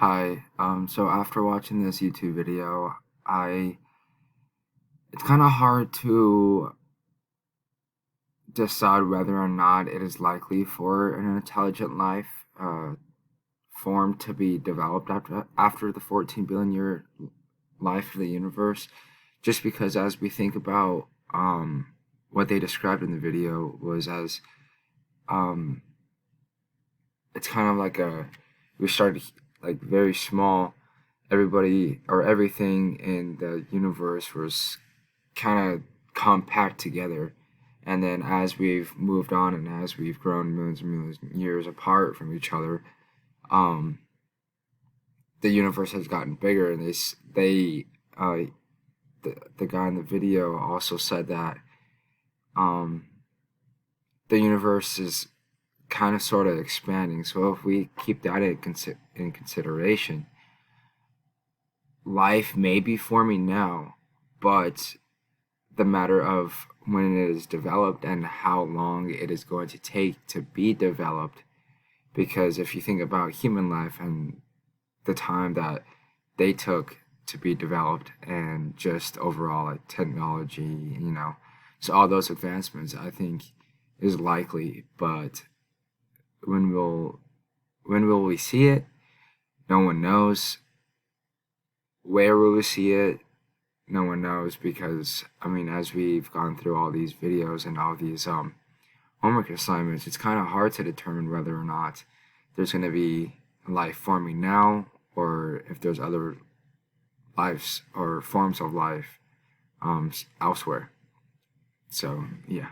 Hi, so after watching this YouTube video, it's kind of hard to decide whether or not it is likely for an intelligent life form to be developed after the 14 billion year life of the universe, just because as we think about what they described in the video was as um, it's kind of like we started like very small. Everybody or everything in the universe was kind of compact together, and then as we've moved on and as we've grown millions and millions of years apart from each other, um, the universe has gotten bigger. And the guy in the video also said that um, the universe is kind of sort of expanding. So if we keep that in consideration, life may be forming now, but the matter of when it is developed and how long it is going to take to be developed. Because if you think about human life and the time that they took to be developed and just overall like technology, so all those advancements, I think, is likely. But when will when will we see it? No one knows. Where will we see it? No one knows, because I mean, as we've gone through all these videos and all these homework assignments, it's kind of hard to determine whether or not there's going to be life forming now, or if there's other lives or forms of life elsewhere. So yeah.